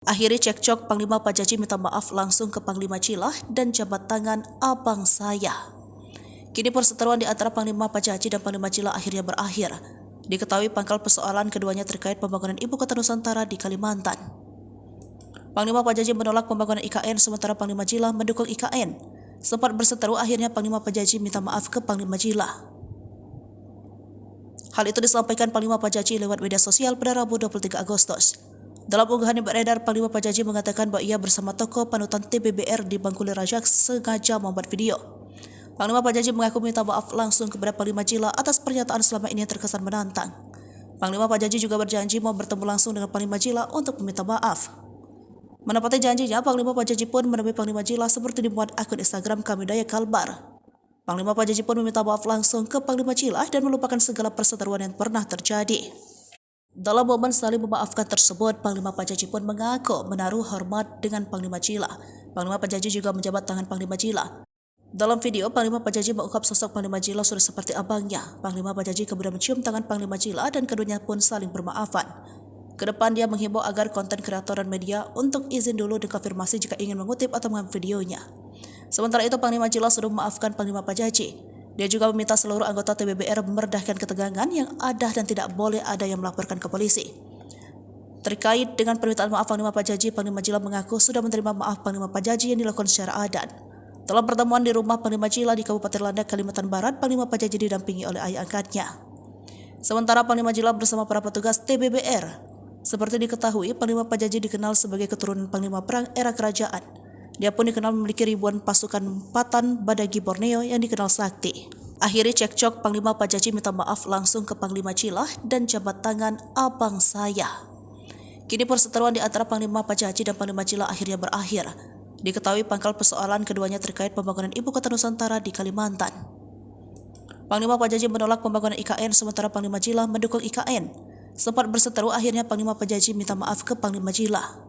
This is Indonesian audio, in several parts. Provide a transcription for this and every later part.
Akhirnya cekcok, Panglima Pajaji minta maaf langsung ke Panglima Cilah dan jabat tangan abang saya. Kini perseteruan di antara Panglima Pajaji dan Panglima Cilah akhirnya berakhir. Diketahui pangkal persoalan keduanya terkait pembangunan Ibu Kota Nusantara di Kalimantan. Panglima Pajaji menolak pembangunan IKN sementara Panglima Cilah mendukung IKN. Sempat berseteru, akhirnya Panglima Pajaji minta maaf ke Panglima Cilah. Hal itu disampaikan Panglima Pajaji lewat media sosial pada Rabu 23 Agustus. Dalam unggahan yang beredar, Panglima Pajaji mengatakan bahwa ia bersama tokoh panutan TBBR di Bangkulir Rajak sengaja membuat video. Panglima Pajaji mengaku minta maaf langsung kepada Panglima Cilah atas pernyataan selama ini yang terkesan menantang. Panglima Pajaji juga berjanji mau bertemu langsung dengan Panglima Cilah untuk meminta maaf. Menepati janjinya, Panglima Pajaji pun menemui Panglima Cilah seperti dimuat akun Instagram Kamidaya Kalbar. Panglima Pajaji pun meminta maaf langsung ke Panglima Cilah dan melupakan segala perseteruan yang pernah terjadi. Dalam momen saling memaafkan tersebut, Panglima Pajaji pun mengaku menaruh hormat dengan Panglima Cilah. Panglima Pajaji juga menjabat tangan Panglima Cilah. Dalam video, Panglima Pajaji mengungkap sosok Panglima Cilah sudah seperti abangnya. Panglima Pajaji kemudian mencium tangan Panglima Cilah dan keduanya pun saling bermaafan. Kedepan dia menghimbau agar konten kreator dan media untuk izin dulu dikonfirmasi jika ingin mengutip atau mengambil videonya. Sementara itu, Panglima Cilah sudah memaafkan Panglima Pajaji. Dia juga meminta seluruh anggota TBBR meredahkan ketegangan yang ada dan tidak boleh ada yang melaporkan ke polisi. Terkait dengan permintaan maaf Panglima Pajaji, Panglima Cilah mengaku sudah menerima maaf Panglima Pajaji yang dilakukan secara adat. Dalam pertemuan di rumah Panglima Cilah di Kabupaten Landak, Kalimantan Barat, Panglima Pajaji didampingi oleh ayah angkatnya. Sementara Panglima Cilah bersama para petugas TBBR. Seperti diketahui, Panglima Pajaji dikenal sebagai keturunan Panglima Perang era kerajaan. Dia pun dikenal memiliki ribuan pasukan Patan Badagi Borneo yang dikenal sakti. Akhirnya cekcok, Panglima Pajaji minta maaf langsung ke Panglima Cilah dan jabat tangan abang saya. Kini perseteruan di antara Panglima Pajaji dan Panglima Cilah akhirnya berakhir. Diketahui pangkal persoalan keduanya terkait pembangunan Ibu Kota Nusantara di Kalimantan. Panglima Pajaji menolak pembangunan IKN sementara Panglima Cilah mendukung IKN. Sempat berseteru, akhirnya Panglima Pajaji minta maaf ke Panglima Cilah.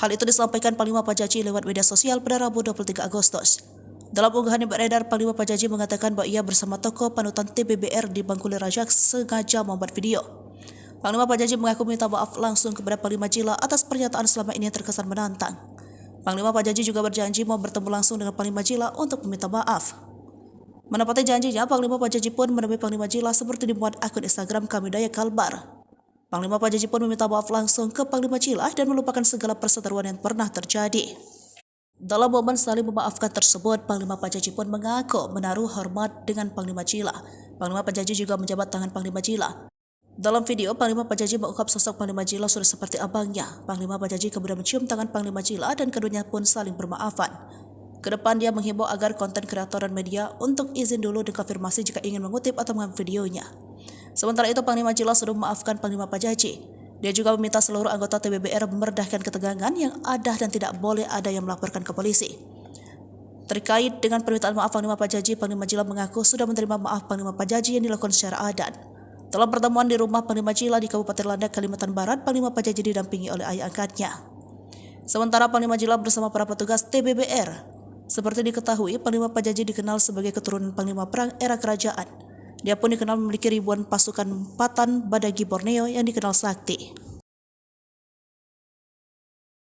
Hal itu disampaikan Panglima Pajaji lewat media sosial pada Rabu 23 Agustus. Dalam unggahan yang beredar, Panglima Pajaji mengatakan bahwa ia bersama tokoh panutan TBBR di Bangkulir Rajak sengaja membuat video. Panglima Pajaji mengaku minta maaf langsung kepada Panglima Cilah atas pernyataan selama ini yang terkesan menantang. Panglima Pajaji juga berjanji mau bertemu langsung dengan Panglima Cilah untuk meminta maaf. Menepati janjinya, Panglima Pajaji pun menemui Panglima Cilah seperti dimuat akun Instagram Kamidaya Kalbar. Panglima Pajaji pun meminta maaf langsung ke Panglima Cilah dan melupakan segala perseteruan yang pernah terjadi. Dalam momen saling memaafkan tersebut, Panglima Pajaji pun mengaku menaruh hormat dengan Panglima Cilah. Panglima Pajaji juga menjabat tangan Panglima Cilah. Dalam video, Panglima Pajaji mengungkap sosok Panglima Cilah sudah seperti abangnya. Panglima Pajaji kemudian mencium tangan Panglima Cilah dan keduanya pun saling bermaafan. Kedepan dia menghimbau agar konten kreator dan media untuk izin dulu dikonfirmasi jika ingin mengutip atau mengambil videonya. Sementara itu, Panglima Cilah sudah memaafkan Panglima Pajaji. Dia juga meminta seluruh anggota TBBR meredahkan ketegangan yang ada dan tidak boleh ada yang melaporkan ke polisi. Terkait dengan permintaan maaf Panglima Pajaji, Panglima Cilah mengaku sudah menerima maaf Panglima Pajaji yang dilakukan secara adat. Dalam pertemuan di rumah Panglima Cilah di Kabupaten Landak, Kalimantan Barat, Panglima Pajaji didampingi oleh ayah angkatnya. Sementara Panglima Cilah bersama para petugas TBBR. Seperti diketahui, Panglima Pajaji dikenal sebagai keturunan Panglima Perang era kerajaan. Dia pun dikenal memiliki ribuan pasukan Patan Badagi Borneo yang dikenal sakti.